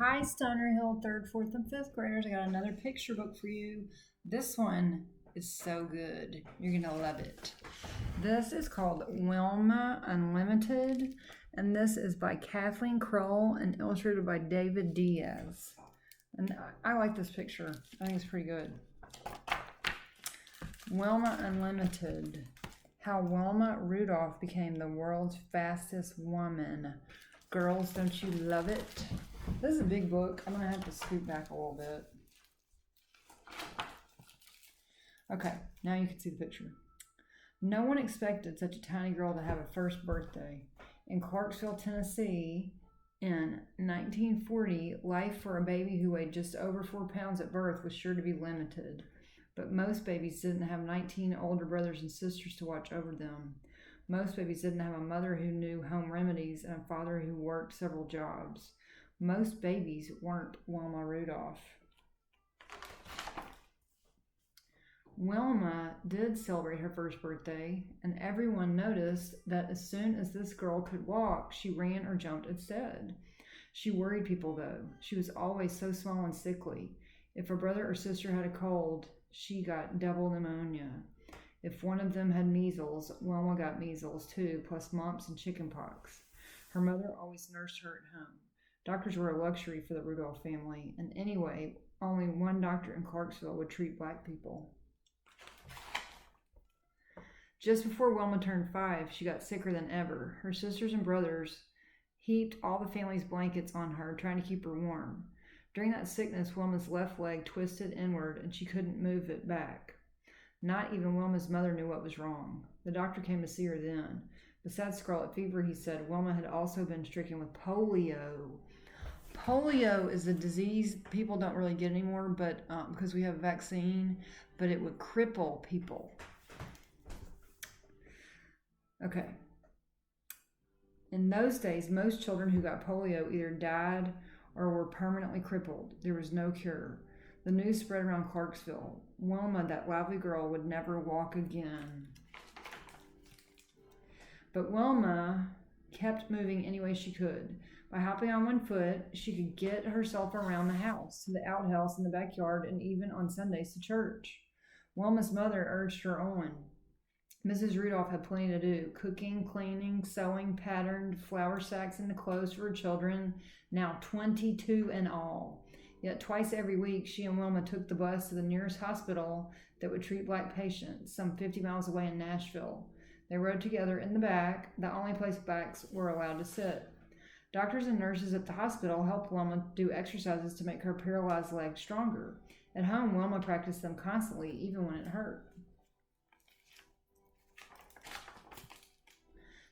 Hi, Stoner Hill, third, fourth, and fifth graders. I got another picture book for you. This one is so good. You're going to love it. This is called Wilma Unlimited, and this is by Kathleen Kroll and illustrated by David Diaz. And I like this picture. I think it's pretty good. Wilma Unlimited. How Wilma Rudolph became the world's fastest woman. Girls, don't you love it? This is a big book. I'm going to have to scoot back a little bit. Okay, now you can see the picture. No one expected such a tiny girl to have a first birthday. In Clarksville, Tennessee, in 1940, life for a baby who weighed just over 4 pounds at birth was sure to be limited. But most babies didn't have 19 older brothers and sisters to watch over them. Most babies didn't have a mother who knew home remedies and a father who worked several jobs. Most babies weren't Wilma Rudolph. Wilma did celebrate her first birthday, and everyone noticed that as soon as this girl could walk, she ran or jumped instead. She worried people, though. She was always so small and sickly. If her brother or sister had a cold, she got double pneumonia. If one of them had measles, Wilma got measles too, plus mumps and chickenpox. Her mother always nursed her at home. Doctors were a luxury for the Rudolph family, and anyway, only one doctor in Clarksville would treat black people. Just before Wilma turned 5, she got sicker than ever. Her sisters and brothers heaped all the family's blankets on her, trying to keep her warm. During that sickness, Wilma's left leg twisted inward, and she couldn't move it back. Not even Wilma's mother knew what was wrong. The doctor came to see her then. Besides scarlet fever, he said, Wilma had also been stricken with polio. Polio is a disease people don't really get anymore, but because we have a vaccine, but it would cripple people. Okay. In those days, most children who got polio either died or were permanently crippled. There was no cure. The news spread around Clarksville. Wilma, that lively girl, would never walk again. But Wilma kept moving any way she could. By hopping on one foot, she could get herself around the house, to the outhouse in the backyard, and even on Sundays to church. Wilma's mother urged her on. Mrs. Rudolph had plenty to do: cooking, cleaning, sewing patterned flour sacks into clothes for her children, now 22 in all. Yet twice every week, she and Wilma took the bus to the nearest hospital that would treat black patients, some 50 miles away in Nashville. They rode together in the back, the only place blacks were allowed to sit. Doctors and nurses at the hospital helped Wilma do exercises to make her paralyzed leg stronger. At home, Wilma practiced them constantly, even when it hurt.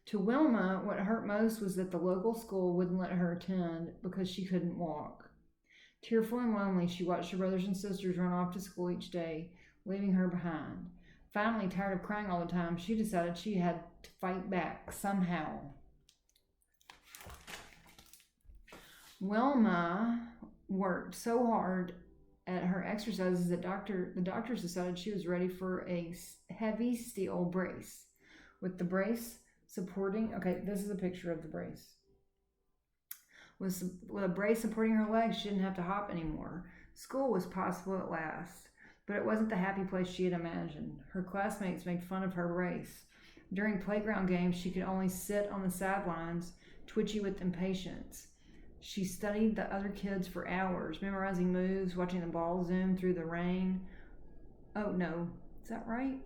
To Wilma, what hurt most was that the local school wouldn't let her attend because she couldn't walk. Tearful and lonely, she watched her brothers and sisters run off to school each day, leaving her behind. Finally, tired of crying all the time, she decided she had to fight back somehow. Wilma worked so hard at her exercises that the doctors decided she was ready for a heavy steel brace. With the brace supporting, this is a picture of the brace. With a brace supporting her legs, she didn't have to hop anymore. School was possible at last, but it wasn't the happy place she had imagined. Her classmates made fun of her brace. During playground games, she could only sit on the sidelines, twitchy with impatience. She studied the other kids for hours, memorizing moves, watching the ball zoom through the rain. Oh, no. Is that right?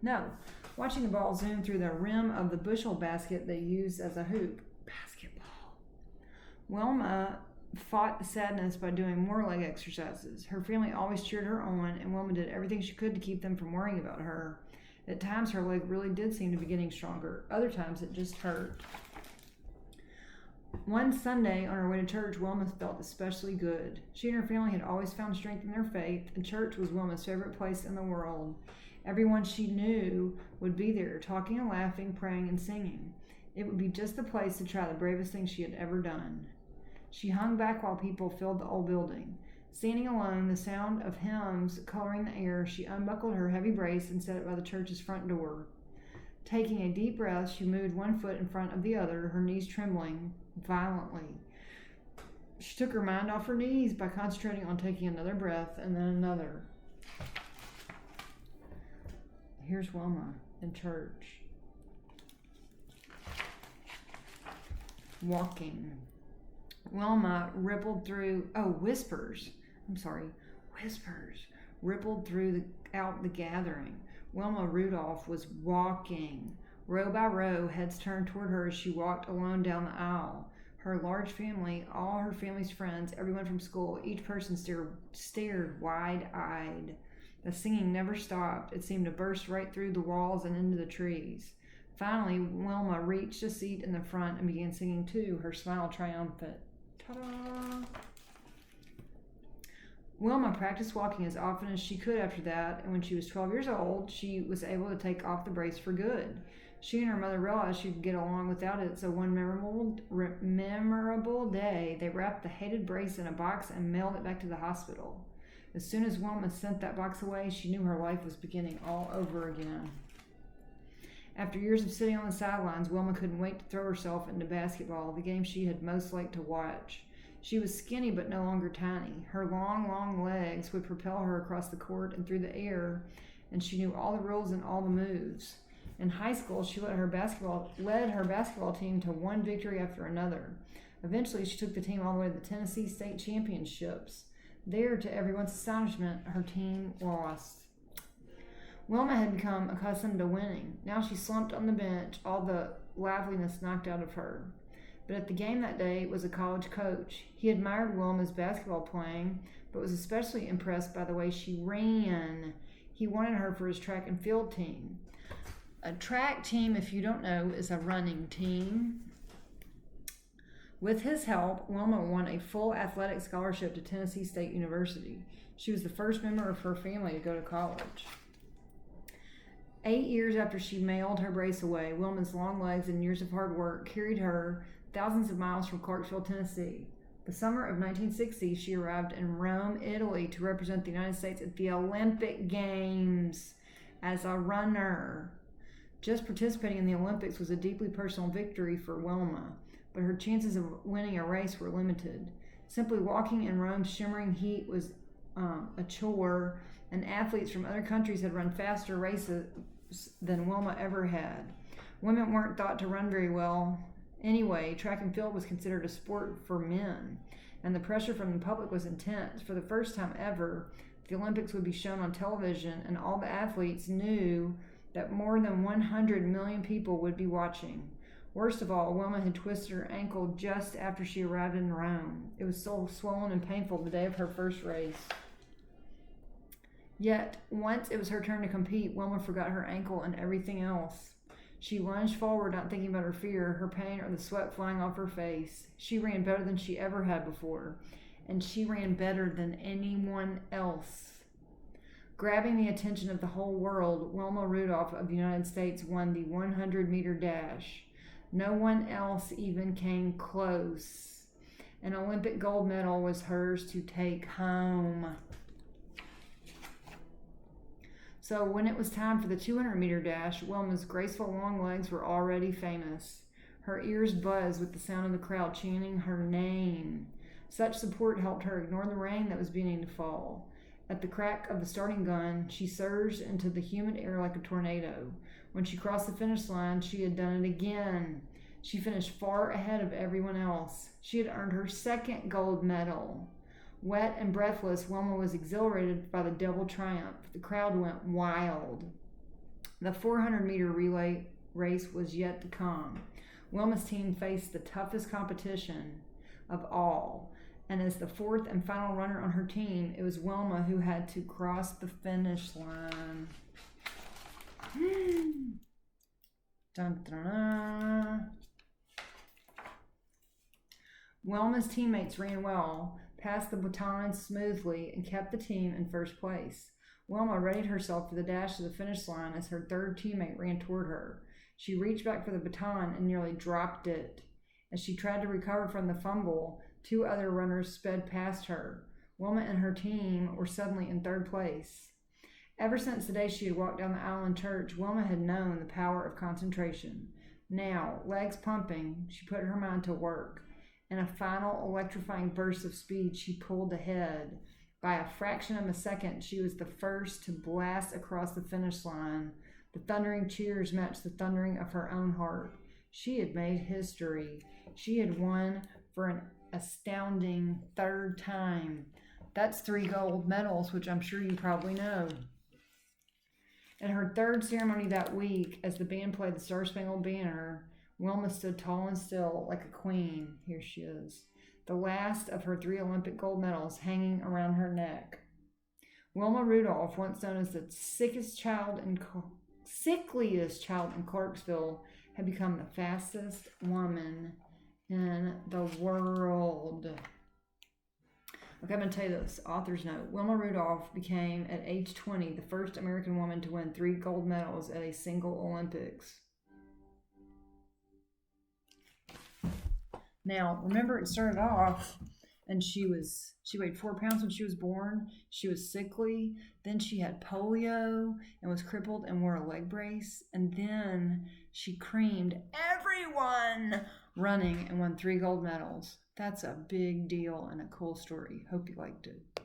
No. Watching the ball zoom through the rim of the bushel basket they used as a hoop. Basketball. Wilma fought the sadness by doing more leg exercises. Her family always cheered her on, and Wilma did everything she could to keep them from worrying about her. At times, her leg really did seem to be getting stronger. Other times, it just hurt. One Sunday, on her way to church, Wilma felt especially good. She and her family had always found strength in their faith, and church was Wilma's favorite place in the world. Everyone she knew would be there, talking and laughing, praying and singing. It would be just the place to try the bravest thing she had ever done. She hung back while people filled the old building. Standing alone, the sound of hymns coloring the air, she unbuckled her heavy brace and set it by the church's front door. Taking a deep breath, she moved one foot in front of the other, her knees trembling violently. She She took her mind off her knees by concentrating on taking another breath and then another. Here's Wilma in church, walking. Wilma rippled through, whispers rippled out the gathering. Wilma Rudolph was walking. Row by row, heads turned toward her as she walked alone down the aisle. Her large family, all her family's friends, everyone from school, each person stared wide-eyed. The singing never stopped. It seemed to burst right through the walls and into the trees. Finally, Wilma reached a seat in the front and began singing too, her smile triumphant. Ta-da! Wilma practiced walking as often as she could after that, and when she was 12 years old, she was able to take off the brace for good. She and her mother realized she could get along without it, so one memorable day, they wrapped the hated brace in a box and mailed it back to the hospital. As soon as Wilma sent that box away, she knew her life was beginning all over again. After years of sitting on the sidelines, Wilma couldn't wait to throw herself into basketball, the game she had most liked to watch. She was skinny but no longer tiny. Her long legs would propel her across the court and through the air, and she knew all the rules and all the moves. In high school, she led her basketball team to one victory after another. Eventually, she took the team all the way to the Tennessee State Championships. There, to everyone's astonishment, her team lost. Wilma had become accustomed to winning. Now she slumped on the bench, all the liveliness knocked out of her. But at the game that day was a college coach. He admired Wilma's basketball playing, but was especially impressed by the way she ran. He wanted her for his track and field team. A track team, if you don't know, is a running team. With his help, Wilma won a full athletic scholarship to Tennessee State University. She was the first member of her family to go to college. 8 years after she mailed her brace away, Wilma's long legs and years of hard work carried her thousands of miles from Clarksville, Tennessee. The summer of 1960, she arrived in Rome, Italy to represent the United States at the Olympic Games as a runner. Just participating in the Olympics was a deeply personal victory for Wilma, but her chances of winning a race were limited. Simply walking in Rome's shimmering heat was a chore, and athletes from other countries had run faster races than Wilma ever had. Women weren't thought to run very well. Anyway, track and field was considered a sport for men, and the pressure from the public was intense. For the first time ever, the Olympics would be shown on television, and all the athletes knew that more than 100 million people would be watching. Worst of all, Wilma had twisted her ankle just after she arrived in Rome. It was so swollen and painful the day of her first race. Yet, once it was her turn to compete, Wilma forgot her ankle and everything else. She lunged forward, not thinking about her fear, her pain, or the sweat flying off her face. She ran better than she ever had before, and she ran better than anyone else. Grabbing the attention of the whole world, Wilma Rudolph of the United States won the 100-meter dash. No one else even came close. An Olympic gold medal was hers to take home. So when it was time for the 200-meter dash, Wilma's graceful long legs were already famous. Her ears buzzed with the sound of the crowd chanting her name. Such support helped her ignore the rain that was beginning to fall. At the crack of the starting gun, she surged into the humid air like a tornado. When she crossed the finish line, she had done it again. She finished far ahead of everyone else. She had earned her second gold medal. Wet and breathless, Wilma was exhilarated by the double triumph. The crowd went wild. The 400-meter relay race was yet to come. Wilma's team faced the toughest competition of all, and as the fourth and final runner on her team, it was Wilma who had to cross the finish line. Dun, dun, dun. Wilma's teammates ran well, passed the baton smoothly, and kept the team in first place. Wilma readied herself for the dash to the finish line as her third teammate ran toward her. She reached back for the baton and nearly dropped it. As she tried to recover from the fumble, two other runners sped past her. Wilma and her team were suddenly in third place. Ever since the day she had walked down the aisle in church, Wilma had known the power of concentration. Now, legs pumping, she put her mind to work. In a final electrifying burst of speed, she pulled ahead. By a fraction of a second, she was the first to blast across the finish line. The thundering cheers matched the thundering of her own heart. She had made history. She had won for an astounding third time. That's 3 gold medals, which I'm sure you probably know. In her third ceremony that week, as the band played the Star Spangled Banner, Wilma stood tall and still like a queen. Here she is. The last of her 3 Olympic gold medals hanging around her neck. Wilma Rudolph, once known as the sickliest child in Clarksville, had become the fastest woman in the world. Okay, I'm going to tell you this. Author's note. Wilma Rudolph became, at age 20, the first American woman to win 3 gold medals at a single Olympics. Now, remember, it started off, and she weighed 4 pounds when she was born. She was sickly. Then she had polio and was crippled and wore a leg brace. And then she creamed everyone running and won 3 gold medals. That's a big deal and a cool story. Hope you liked it.